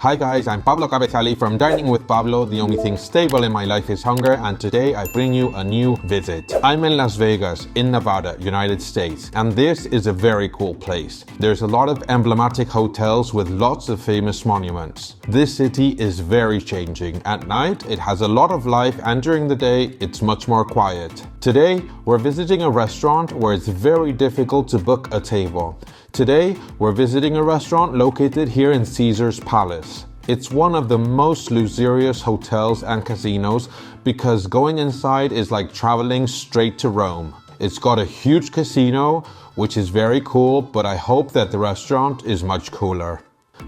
Hi guys, I'm Pablo Cabezali from Dining with Pablo. The only thing stable in my life is hunger, and today I bring you a new visit. I'm in Las Vegas, in Nevada, United States, and this is a very cool place. There's a lot of emblematic hotels with lots of famous monuments. This city is very changing. At night, it has a lot of life, and during the day, it's much more quiet. Today, we're visiting a restaurant where it's very difficult to book a table. Today, we're visiting a restaurant located here in Caesar's Palace. It's one of the most luxurious hotels and casinos because going inside is like traveling straight to Rome. It's got a huge casino, which is very cool, but I hope that the restaurant is much cooler.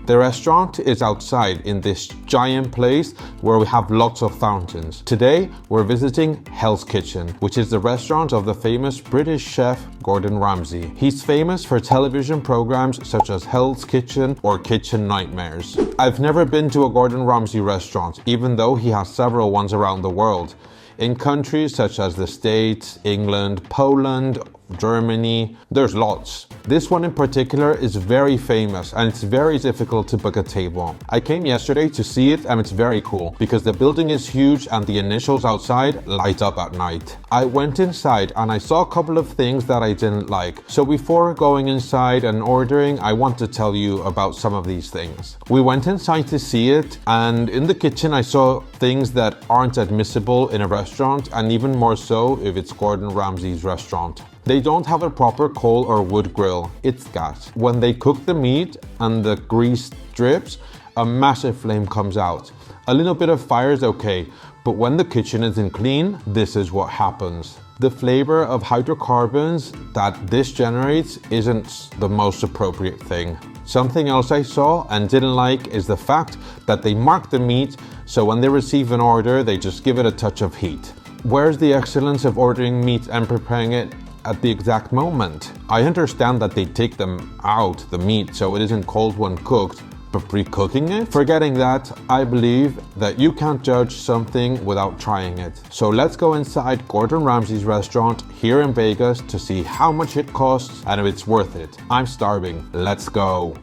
The restaurant is outside in this giant place where we have lots of fountains. Today, we're visiting Hell's Kitchen, which is the restaurant of the famous British chef Gordon Ramsay. He's famous for television programs such as Hell's Kitchen or Kitchen Nightmares. I've never been to a Gordon Ramsay restaurant, even though he has several ones around the world. In countries such as the States, England, Poland, Germany, there's lots. This one in particular is very famous and it's very difficult to book a table. I came yesterday to see it and it's very cool because the building is huge and the initials outside light up at night. I went inside and I saw a couple of things that I didn't like. So before going inside and ordering, I want to tell you about some of these things. We went inside to see it, and in the kitchen I saw things that aren't admissible in a restaurant, and even more so if it's Gordon Ramsay's restaurant. They don't have a proper coal or wood grill, it's gas. When they cook the meat and the grease drips, a massive flame comes out. A little bit of fire is okay, but when the kitchen isn't clean, this is what happens. The flavor of hydrocarbons that this generates isn't the most appropriate thing. Something else I saw and didn't like is the fact that they mark the meat, so when they receive an order, they just give it a touch of heat. Where's the excellence of ordering meat and preparing it at the exact moment? I understand that they take them out, the meat, so it isn't cold when cooked, but pre-cooking it? Forgetting that, I believe that you can't judge something without trying it. So let's go inside Gordon Ramsay's restaurant here in Vegas to see how much it costs and if it's worth it. I'm starving. Let's go.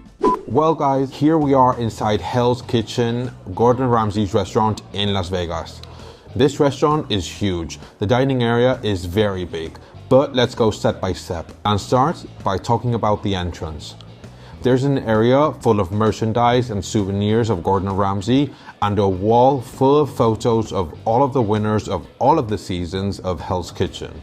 Well guys, here we are inside Hell's Kitchen, Gordon Ramsay's restaurant in Las Vegas. This restaurant is huge. The dining area is very big. But let's go step by step and start by talking about the entrance. There's an area full of merchandise and souvenirs of Gordon Ramsay and a wall full of photos of all of the winners of all of the seasons of Hell's Kitchen.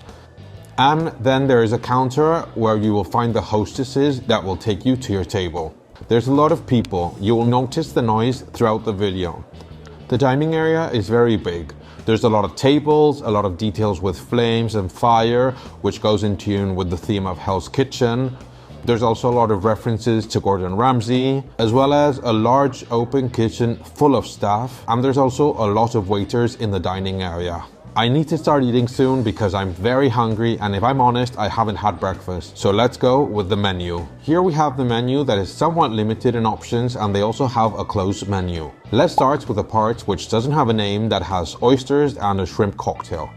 And then there is a counter where you will find the hostesses that will take you to your table. There's a lot of people. You will notice the noise throughout the video. The dining area is very big. There's a lot of tables, a lot of details with flames and fire, which goes in tune with the theme of Hell's Kitchen. There's also a lot of references to Gordon Ramsay, as well as a large open kitchen full of staff, and there's also a lot of waiters in the dining area. I need to start eating soon because I'm very hungry, and if I'm honest, I haven't had breakfast. So let's go with the menu. Here we have the menu that is somewhat limited in options, and they also have a closed menu. Let's start with the part which doesn't have a name, that has oysters and a shrimp cocktail.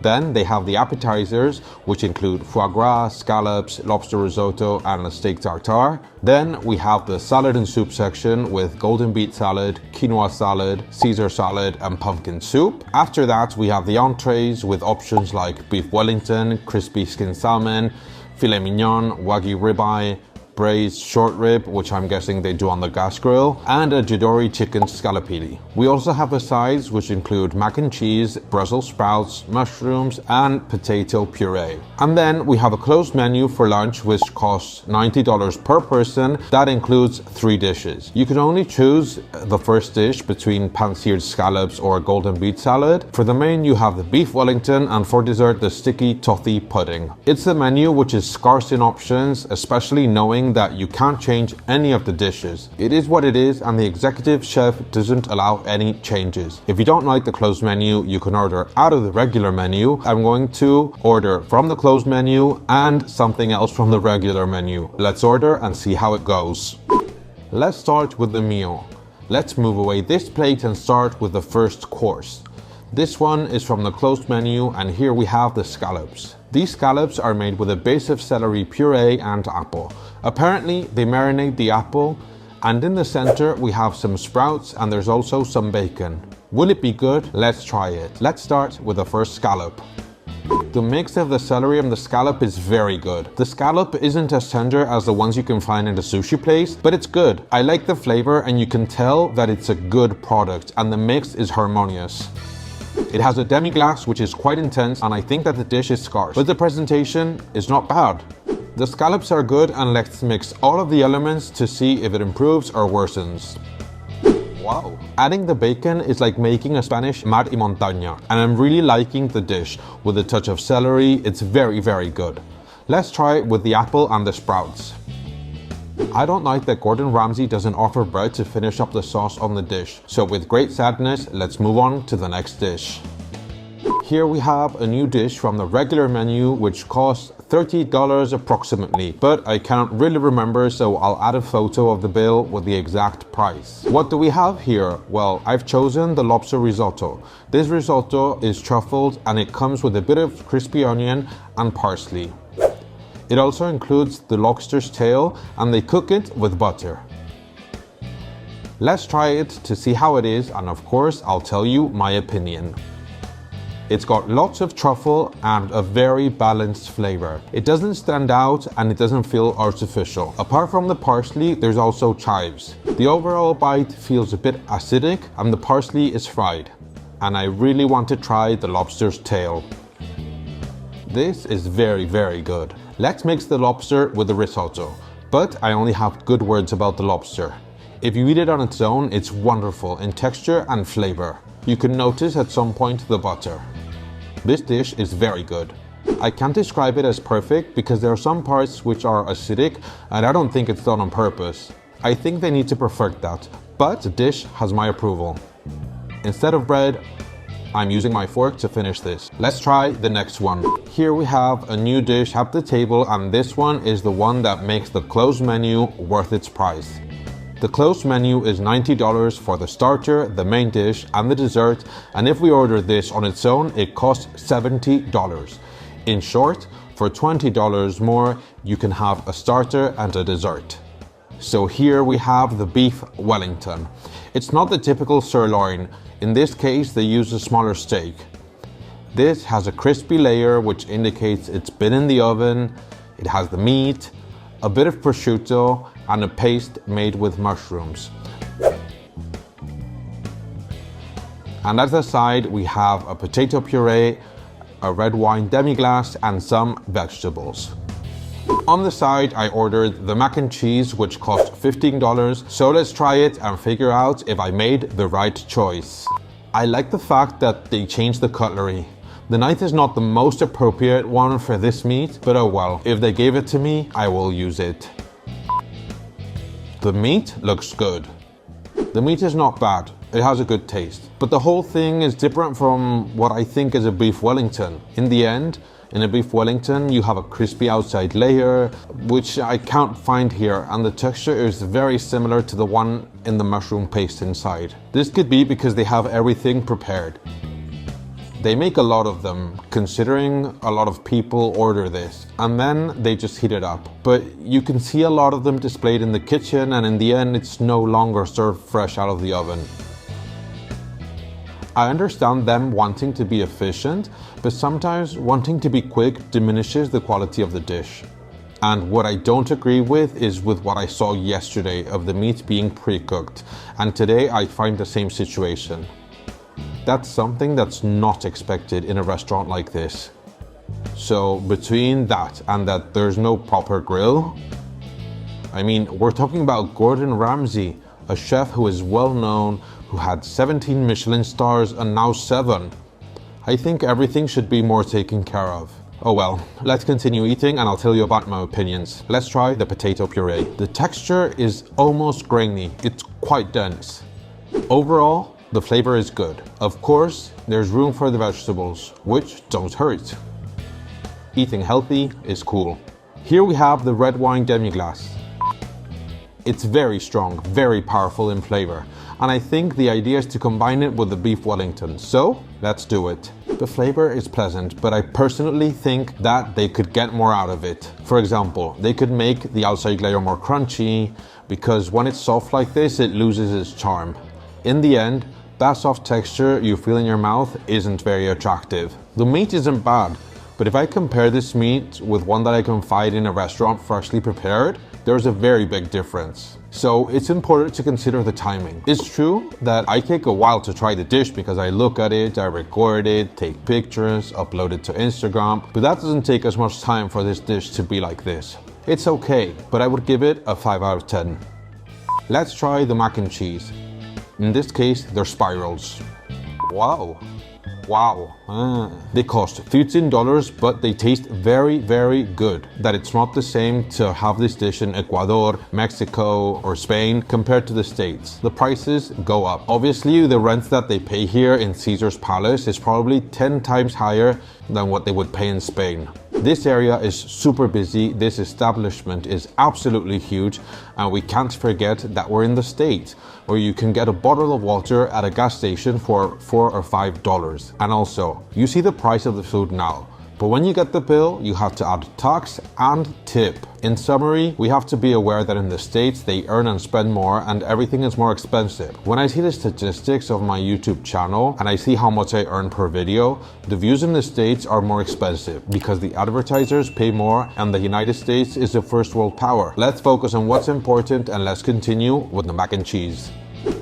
Then they have the appetizers, which include foie gras, scallops, lobster risotto, and a steak tartare. Then we have the salad and soup section with golden beet salad, quinoa salad, Caesar salad, and pumpkin soup. After that, we have the entrees with options like beef Wellington, crispy skin salmon, filet mignon, wagyu ribeye, braised short rib, which I'm guessing they do on the gas grill, and a Jidori chicken scallopini. We also have the sides, which include mac and cheese, Brussels sprouts, mushrooms, and potato puree. And then we have a closed menu for lunch, which costs $90 per person. That includes 3 dishes. You can only choose the first dish between pan-seared scallops or golden beet salad. For the main, you have the beef Wellington, and for dessert, the sticky toffee pudding. It's a menu which is scarce in options, especially knowing that you can't change any of the dishes. It is what it is, and the executive chef doesn't allow any changes. If you don't like the closed menu, you can order out of the regular menu. I'm going to order from the closed menu and something else from the regular menu. Let's order and see how it goes. Let's start with the meal. Let's move away this plate and start with the first course. This one is from the closed menu, and here we have the scallops. These scallops are made with a base of celery puree and apple. Apparently, they marinate the apple And in the center, we have some sprouts and there's also some bacon. Will it be good? Let's try it. Let's start with the first scallop. The mix of the celery and the scallop is very good. The scallop isn't as tender as the ones you can find in the sushi place, but it's good. I like the flavor and you can tell that it's a good product and the mix is harmonious. It has a demi-glace which is quite intense and I think that the dish is scarce, but the presentation is not bad. The scallops are good and let's mix all of the elements to see if it improves or worsens. Wow. Adding the bacon is like making a Spanish mar y montaña, and I'm really liking the dish. With a touch of celery, it's very, very good. Let's try it with the apple and the sprouts. I don't like that Gordon Ramsay doesn't offer bread to finish up the sauce on the dish, so with great sadness, let's move on to the next dish. Here we have a new dish from the regular menu which costs $30 approximately, but I can't really remember, so I'll add a photo of the bill with the exact price. What do we have here? Well, I've chosen the lobster risotto. This risotto is truffled and it comes with a bit of crispy onion and parsley. It also includes the lobster's tail and they cook it with butter. Let's try it to see how it is, and of course I'll tell you my opinion. It's got lots of truffle and a very balanced flavor. It doesn't stand out and it doesn't feel artificial. Apart from the parsley, there's also chives. The overall bite feels a bit acidic and the parsley is fried. And I really want to try the lobster's tail. This is very, very good. Let's mix the lobster with the risotto. But I only have good words about the lobster. If you eat it on its own, it's wonderful in texture and flavor. You can notice at some point the butter. This dish is very good. I can't describe it as perfect because there are some parts which are acidic and I don't think it's done on purpose. I think they need to perfect that, but the dish has my approval. Instead of bread, I'm using my fork to finish this. Let's try the next one. Here we have a new dish at the table and this one is the one that makes the closed menu worth its price. The closed menu is $90 for the starter, the main dish and the dessert, and if we order this on its own, it costs $70. In short, for $20 more, you can have a starter and a dessert. So here we have the beef Wellington. It's not the typical sirloin. In this case, they use a smaller steak. This has a crispy layer which indicates it's been in the oven. It has the meat, a bit of prosciutto, and a paste made with mushrooms. And as a side, we have a potato puree, a red wine demi-glace, and some vegetables. On the side, I ordered the mac and cheese, which cost $15, so let's try it and figure out if I made the right choice. I like the fact that they changed the cutlery. The knife is not the most appropriate one for this meat, but oh well, if they gave it to me, I will use it. The meat looks good. The meat is not bad, it has a good taste. But the whole thing is different from what I think is a beef Wellington. In the end, in a beef Wellington, you have a crispy outside layer, which I can't find here, and the texture is very similar to the one in the mushroom paste inside. This could be because they have everything prepared. They make a lot of them, considering a lot of people order this, and then they just heat it up. But you can see a lot of them displayed in the kitchen, and in the end it's no longer served fresh out of the oven. I understand them wanting to be efficient, but sometimes wanting to be quick diminishes the quality of the dish. And what I don't agree with is with what I saw yesterday of the meat being pre-cooked, and today I find the same situation. That's something that's not expected in a restaurant like this. So between that and that there's no proper grill, I mean, we're talking about Gordon Ramsay, a chef who is well known, who had 17 Michelin stars and now 7. I think everything should be more taken care of. Oh well, let's continue eating and I'll tell you about my opinions. Let's try the potato puree. The texture is almost grainy, it's quite dense. Overall, the flavor is good. Of course, there's room for the vegetables, which don't hurt. Eating healthy is cool. Here we have the red wine demi-glace. It's very strong, very powerful in flavor, and I think the idea is to combine it with the beef Wellington, so let's do it. The flavor is pleasant, but I personally think that they could get more out of it. For example, they could make the outside layer more crunchy, because when it's soft like this, it loses its charm. In the end, that soft texture you feel in your mouth isn't very attractive. The meat isn't bad, but if I compare this meat with one that I can find in a restaurant freshly prepared, there's a very big difference. So it's important to consider the timing. It's true that I take a while to try the dish because I look at it, I record it, take pictures, upload it to Instagram, but that doesn't take as much time for this dish to be like this. It's okay, but I would give it a 5 out of 10. Let's try the mac and cheese. In this case, they're spirals. Wow. They cost $15, but they taste very, very good. That it's not the same to have this dish in Ecuador, Mexico, or Spain compared to the States. The prices go up. Obviously, the rent that they pay here in Caesar's Palace is probably 10 times higher than what they would pay in Spain. This area is super busy, this establishment is absolutely huge, and we can't forget that we're in the States, where you can get a bottle of water at a gas station for $4 or $5. And also, you see the price of the food now, but when you get the bill, you have to add tax and tip. In summary, we have to be aware that in the States, they earn and spend more and everything is more expensive. When I see the statistics of my YouTube channel and I see how much I earn per video, the views in the States are more expensive because the advertisers pay more and the United States is a first world power. Let's focus on what's important and let's continue with the mac and cheese.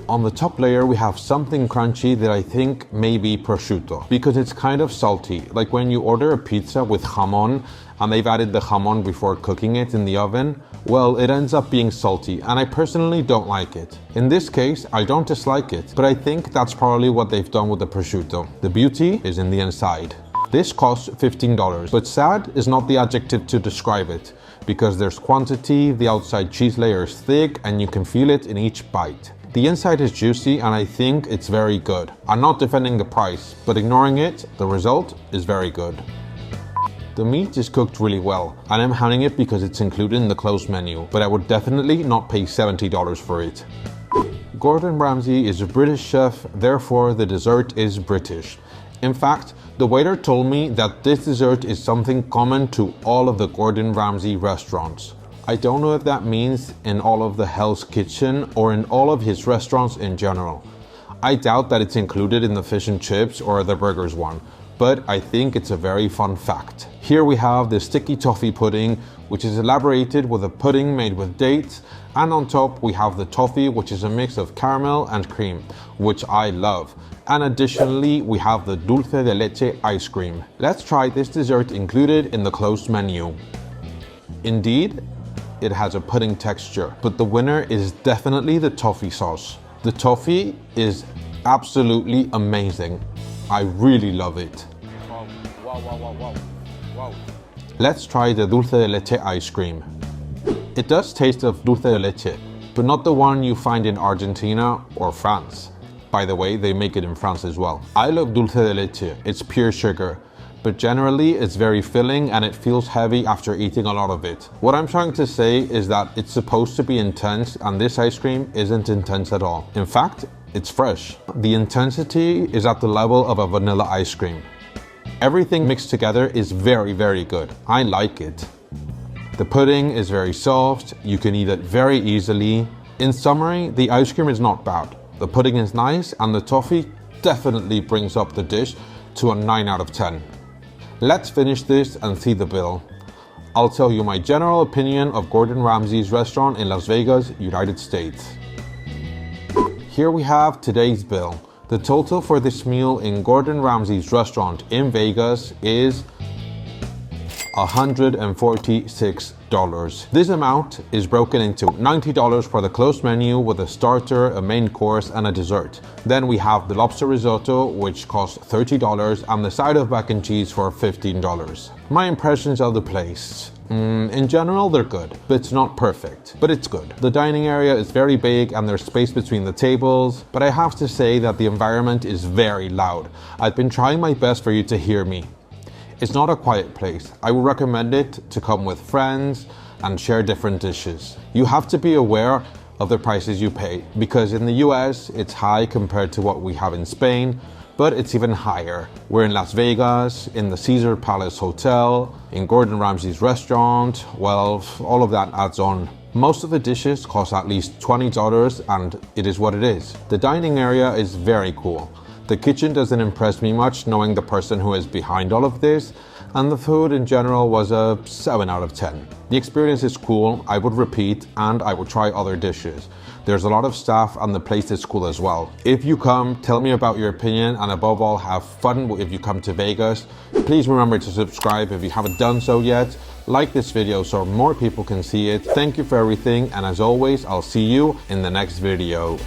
On the top layer we have something crunchy that I think may be prosciutto because it's kind of salty, like when you order a pizza with jamon and they've added the jamon before cooking it in the oven. Well, it ends up being salty and I personally don't like it. In this case, I don't dislike it, but I think that's probably what they've done with the prosciutto. The beauty is in the inside. This costs $15, but sad is not the adjective to describe it because there's quantity, the outside cheese layer is thick and you can feel it in each bite. The inside is juicy and I think it's very good. I'm not defending the price, but ignoring it, the result is very good. The meat is cooked really well and I'm having it because it's included in the closed menu, but I would definitely not pay $70 for it. Gordon Ramsay is a British chef, therefore the dessert is British. In fact, the waiter told me that this dessert is something common to all of the Gordon Ramsay restaurants. I don't know if that means in all of the Hell's Kitchen or in all of his restaurants in general. I doubt that it's included in the fish and chips or the burgers one, but I think it's a very fun fact. Here we have the sticky toffee pudding, which is elaborated with a pudding made with dates, and on top we have the toffee, which is a mix of caramel and cream, which I love. And additionally, we have the dulce de leche ice cream. Let's try this dessert included in the closed menu. Indeed, it has a pudding texture, but the winner is definitely the toffee sauce. The toffee is absolutely amazing. I really love it. Wow. Let's try the dulce de leche ice cream. It does taste of dulce de leche, but not the one you find in Argentina or France. By the way, they make it in France as well. I love dulce de leche, it's pure sugar. But generally it's very filling and it feels heavy after eating a lot of it. What I'm trying to say is that it's supposed to be intense and this ice cream isn't intense at all. In fact, it's fresh. The intensity is at the level of a vanilla ice cream. Everything mixed together is very, very good. I like it. The pudding is very soft, you can eat it very easily. In summary, the ice cream is not bad. The pudding is nice and the toffee definitely brings up the dish to a 9 out of 10. Let's finish this and see the bill. I'll tell you my general opinion of Gordon Ramsay's restaurant in Las Vegas, United States. Here we have today's bill. The total for this meal in Gordon Ramsay's restaurant in Vegas is $146. This amount is broken into $90 for the closed menu with a starter, a main course and a dessert. Then we have the lobster risotto, which costs $30, and the side of mac and cheese for $15. My impressions of the place. In general, they're good, but it's not perfect, but it's good. The dining area is very big and there's space between the tables, but I have to say that the environment is very loud. I've been trying my best for you to hear me. It's not a quiet place. I would recommend it to come with friends and share different dishes. You have to be aware of the prices you pay because in the US it's high compared to what we have in Spain, but it's even higher. We're in Las Vegas, in the Caesar Palace Hotel, in Gordon Ramsay's restaurant. Well, all of that adds on. Most of the dishes cost at least $20, and it is what it is. The dining area is very cool. The kitchen doesn't impress me much, knowing the person who is behind all of this, and the food in general was a 7 out of 10. The experience is cool, I would repeat, and I would try other dishes. There's a lot of staff and the place is cool as well. If you come, tell me about your opinion, and above all, have fun if you come to Vegas. Please remember to subscribe if you haven't done so yet. Like this video so more people can see it. Thank you for everything, and as always, I'll see you in the next video.